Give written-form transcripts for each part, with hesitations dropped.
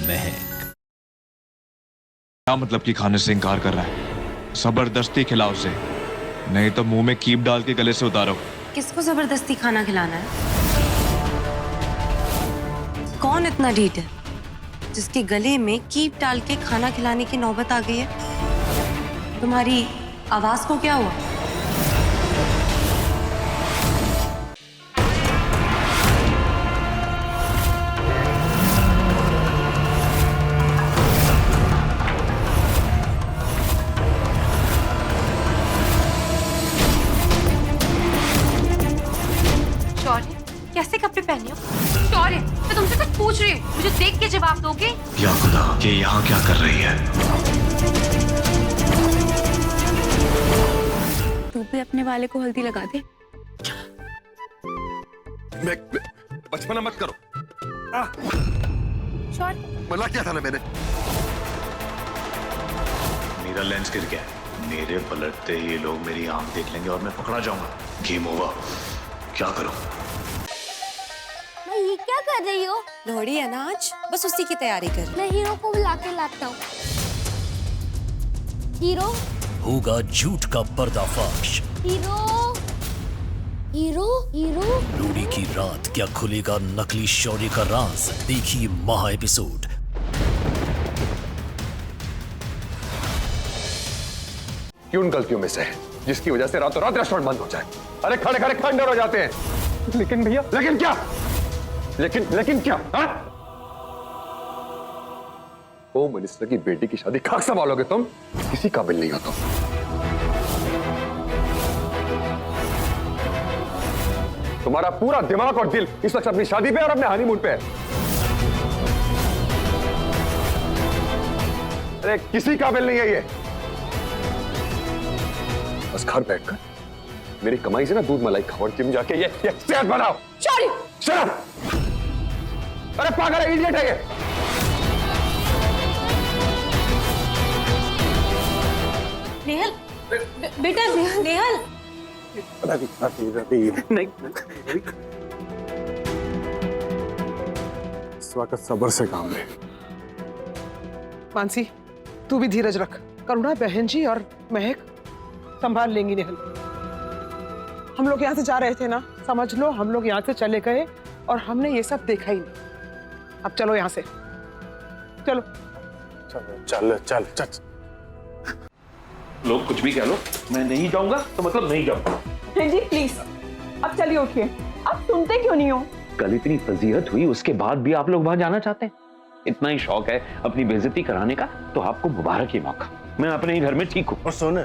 महक। क्या मतलब कि खाने से इनकार कर रहा है? जबरदस्ती खिलाओ उसे, नहीं तो मुंह में कीप डाल के गले से उतारो। किसको जबरदस्ती खाना खिलाना है? कौन इतना ढीठ है जिसके गले में कीप डाल के खाना खिलाने की नौबत आ गई है? तुम्हारी आवाज को क्या हुआ? कैसे कपड़े पहने हो? शौर्य, मैं तुमसे कुछ पूछ रही हूँ, मुझे देख के जवाब दोगे? या खुदा, ये यहाँ क्या कर रही है? तू भी अपने वाले को हल्दी लगा दे। बचपना मत करो। शौर्य, मना क्या था ना मैंने? मेरा लेंस गिर गया, मेरे पलटते ही ये लोग मेरी आंख देख लेंगे और मैं पकड़ा जाऊंगा। Game over. क्या करूं? ये क्या कर रही हो? लोहड़ी है ना आज, बस उसी की तैयारी कर। मैं हीरो को बुला के लाता हूँ। हीरो, होगा झूठ का पर्दाफाश। Hero, hero, hero. लोहड़ी की रात क्या खुलेगा नकली शौर्य का राज? देखिए महा एपिसोड। क्यों गलतियों में से है जिसकी वजह से रातों रात रेस्टोरेंट बंद हो जाए? अरे खड़े खड़े खंडर हो जाते हैं। लेकिन भैया, लेकिन क्या? लेकिन क्या? होम मिनिस्टर की बेटी की शादी खाक संभालोगे तुम? किसी काबिल नहीं हो तुम। तुम्हारा पूरा दिमाग और दिल इस वक्त अपनी शादी पे और अपने हनीमून पे है। अरे किसी काबिल नहीं है ये। बस घर बैठकर मेरी कमाई से ना दूध मलाई खाओ और जिम जाके ये सेहत बनाओ। शौर्य! Shut up! अरे पागल है, इडियट है ये। नेहल, बेटा नेहल। नहीं, इस वक्त सब्र से काम ले। मानसी, तू भी धीरज रख। करुणा बहन जी और महक संभाल लेंगी नेहल। हम लोग यहाँ से जा रहे थे ना, समझ लो हम लोग यहाँ से चले गए और हमने ये सब देखा ही नहीं। अब चलो यहाँ से, चलो। चल चल चल चल। लोग कुछ भी कह लो, मैं नहीं जाऊंगा तो मतलब नहीं जाऊंगा। जी प्लीज, अब चलिए उठिए। आप सुनते क्यों नहीं हो? कल इतनी फजीहत हुई, उसके बाद भी आप लोग वहां जाना चाहते हैं? इतना ही शौक है अपनी बेइज्जती कराने का, तो आपको मुबारक ही मौका। मैं अपने ही घर में ठीक हूँ। और सुन,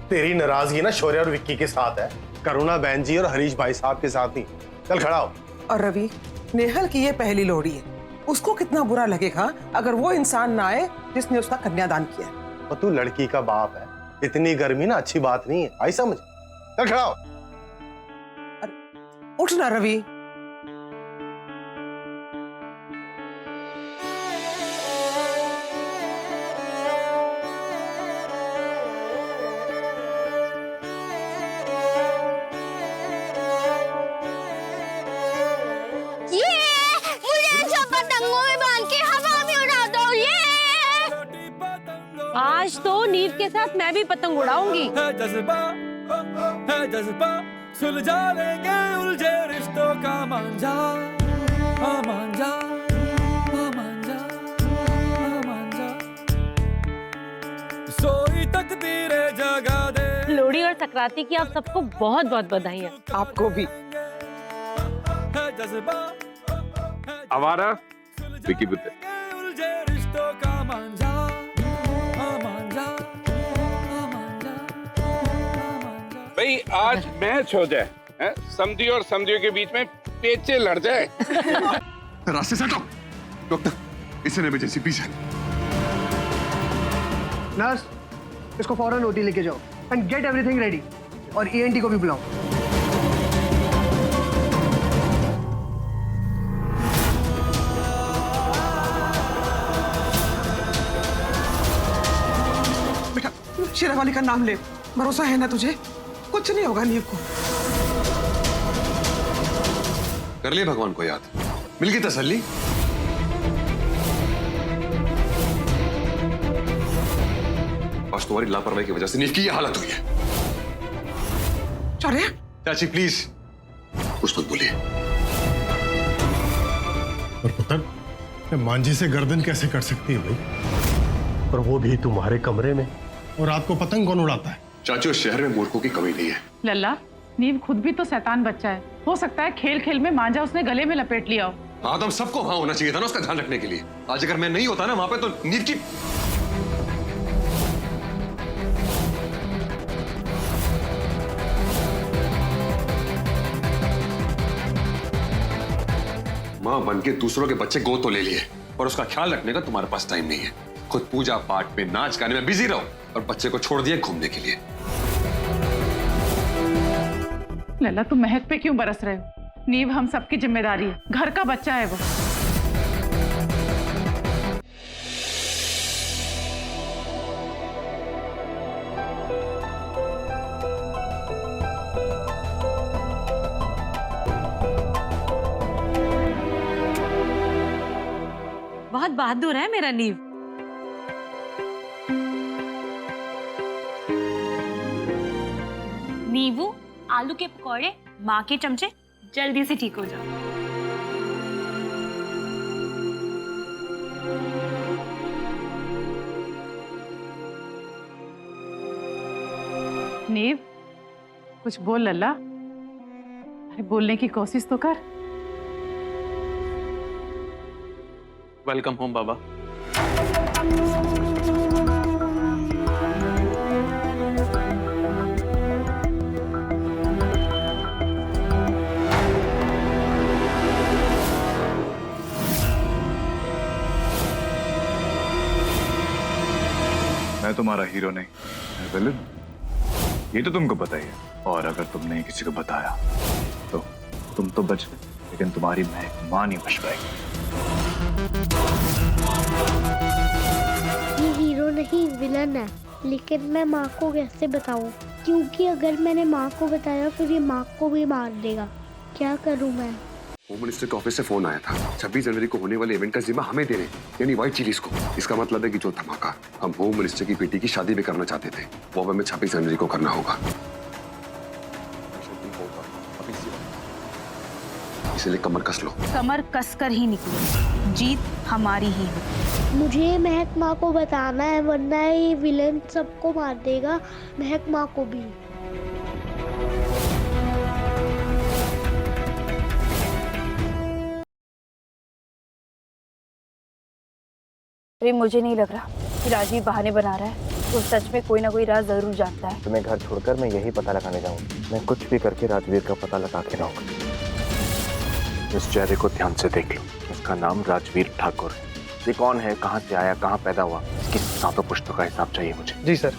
तेरी नाराजगी ना शौर्य और विक्की के साथ है, करुणा बहन जी और हरीश भाई साहब के साथ नहीं। चल खड़ा हो। और रवि, नेहल की ये पहली लोहड़ी है, उसको कितना बुरा लगेगा अगर वो इंसान ना आए जिसने उसका कन्यादान किया। और तू लड़की का बाप है, इतनी गर्मी ना अच्छी बात नहीं है, आई समझ? चल खड़ा हो। उठ ना रवि। आज तो नीर के साथ मैं भी पतंग उड़ाऊंगी। जज्बा सुलझा लेंगे उलझे रिश्तों का मांझा, मांझा, मांझा, मांझा। सोई तकदीरें जगा दे। लोहड़ी और संक्रांति की आप सबको बहुत बहुत बधाइयाँ। आपको भी। आवारा विकी बुद्ध। उलझे रिश्तों का मांझा, भाई आज मैच हो जाए, समझी और समझियों के बीच में पेचे लड़ जाए। रास्ते से हटो। डॉक्टर, इसे इमरजेंसी प्लीज। नर्स, इसको फौरन ओटी लेके जाओ एंड गेट एवरीथिंग रेडी। और ईएनटी को भी बुलाओ। बेटा, शेरावाली का नाम ले, भरोसा है ना तुझे? कुछ नहीं होगा नीव को। कर ले भगवान को याद, मिल गई तसल्ली। तुम्हारी लापरवाही की वजह से नीव की ये हालत हुई है। शौर्य, चाची प्लीज कुछ मत बोलिए। और पतंग मांझी से गर्दन कैसे कट सकती है भाई, और वो भी तुम्हारे कमरे में। और रात को पतंग कौन उड़ाता है? चाची, उस शहर में मूर्खों की कमी नहीं है। लल्ला, नीव खुद भी तो शैतान बच्चा है। हो सकता है खेल खेल में मांझा उसने गले में लपेट लिया हो। हाँ, तो हम सबको वहां होना चाहिए था ना उसका ध्यान रखने के लिए। आज अगर मैं नहीं होता ना वहां पे, तो नीव की मां बन के दूसरों के बच्चे गोद तो ले लिए, और उसका ख्याल रखने का तुम्हारे पास टाइम नहीं है। खुद पूजा पाठ में, नाच गाने में बिजी रहो, और बच्चे को छोड़ दिए घूमने के लिए। लल्ला, तुम महक पे क्यों बरस रहे हो? नीव हम सबकी जिम्मेदारी है, घर का बच्चा है वो। बहुत बहादुर है मेरा नीव। नीवू, आलू के पकौड़े, माँ के चमचे, जल्दी से ठीक हो जाओ। नीव, कुछ बोल लल्ला। अरे बोलने की कोशिश तो कर। वेलकम होम बाबा। मैं तुम्हारा हीरो नहीं, मैं विलन। ये तो तुमको पता ही है। और अगर तुमने किसी को बताया तो तुम तो बच गए, लेकिन तुम्हारी मां नहीं बच पाएगी। ये हीरो नहीं विलन है, लेकिन मैं माँ को कैसे बताऊँ? क्योंकि अगर मैंने माँ को बताया फिर ये माँ को भी मार देगा। क्या करूँ मैं? होम मिनिस्टर के ऑफिस से फोन आया था। 26 जनवरी को होने वाले इवेंट का जिम्मा हमें दे रहे हैं, यानी व्हाइट चिलीज को। इसका मतलब है कि जो धमाका हम होम मिनिस्टर की बेटी की शादी में करना चाहते थे, वो अब हमें 26 जनवरी को करना होगा। इसलिए कमर कस लो। कमर कसकर ही निकली, जीत हमारी ही हो। मुझे महक माँ को बताना है, वरना ये विलन सबको मार देगा, महक माँ को भी। अरे मुझे नहीं लग रहा कि राजीव बहाने बना रहा है। वो सच में कोई ना कोई राज जरूर जानता है। तुम्हें घर छोड़कर मैं यही पता लगाने जाऊंगा। मैं कुछ भी करके राजवीर का पता लगा के रहूंगा। इस चेहरे को ध्यान से देख लो। इसका नाम राजवीर ठाकुर है। ये कौन है, कहाँ से आया, कहाँ पैदा हुआ, इसकी सातों पुश्तों का हिसाब चाहिए मुझे। जी सर।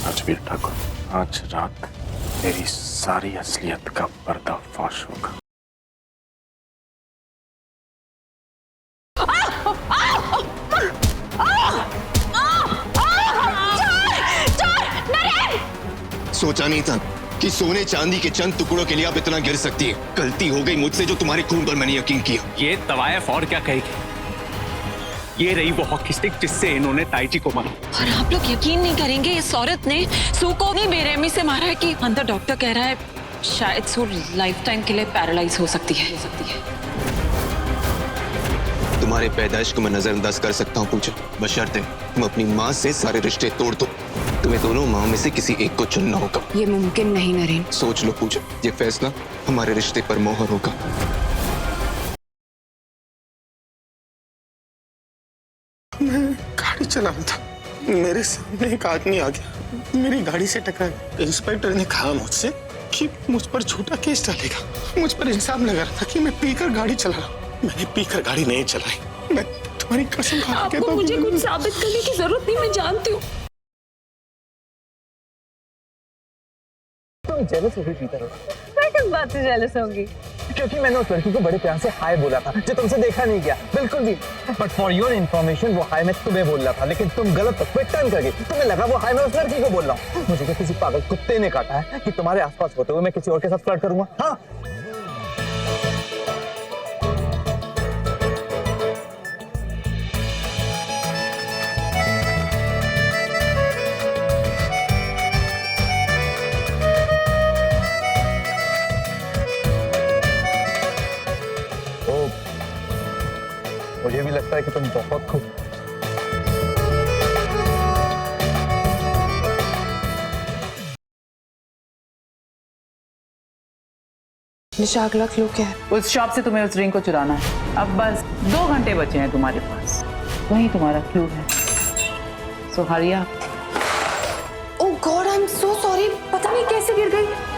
राजवीर ठाकुर, आज रात तेरी सारी असलियत का पर्दाफाश होगा। सोचा नहीं था कि सोने चांदी के चंद टुकड़ों के लिए आप इतना गिर सकती है। गलती हो गई मुझसे जो तुम्हारे खून पर मैंने यकीन किया। ये तवायफ और क्या कहेगी। ये रही वो हॉकी स्टिक जिससे इन्होंने ताईजी को मारा। और आप लोग यकीन नहीं करेंगे, इस औरत ने सू को नहीं बेरहमी से मारा है कि अंदर डॉक्टर कह रहा है शायद सू लाइफ टाइम के लिए पैरालाइज हो सकती है। तुम्हारे पैदाइश को मैं नजरअंदाज कर सकता हूँ पूजा, बशर्ते तुम अपनी माँ से सारे रिश्ते तोड़ दो। तुम्हें दोनों माँ में से किसी एक को चुनना होगा। ये मुमकिन नहीं नरेन। सोच लो पूजा, ये फैसला हमारे रिश्ते पर मोहर होगा। मैं गाड़ी चला रहा था, मेरे सामने एक आदमी आ गया, मेरी गाड़ी से टकरा गया। इंस्पेक्टर ने कहा मुझसे कि मुझ पर झूठा केस डालेगा। मुझ पर इल्जाम लगा रहा था कि मैं पीकर गाड़ी चला रहा हूँ। मैंने पीकर गाड़ी नहीं चलाई। मैं तुम्हारी कसम खा के आपको मुझे कुछ साबित करने की जरूरत नहीं, मैं जानती हूँ। तुम जेलस हो गई पीटर? मैं किस बात से जेलस होंगी? क्योंकि मैंने उस लड़की को बड़े प्यार से हाय बोला था, जो तुमसे देखा नहीं गया बिल्कुल भी। बट फॉर योर इन्फॉर्मेशन वो हाय मैं तुम्हें बोल रहा था, लेकिन तुम गलत क्विक टर्न कर गई। तुम्हें लगा वो हाय मैं उस लड़की को बोल रहा हूँ। मुझे तो किसी पागल कुत्ते ने काटा है कि तुम्हारे आसपास होते हुए मैं किसी और के साथ फ्लर्ट करूंगा। हाँ, मुझे भी लगता है कि तुम बहुत खूब। निशा अगला क्लू क्या है? उस शॉप से तुम्हें उस रिंग को चुराना है। अब बस 2 घंटे बचे हैं तुम्हारे पास, वही तुम्हारा क्लू है। So hurry up. Oh God, I am so sorry, पता नहीं कैसे गिर गई।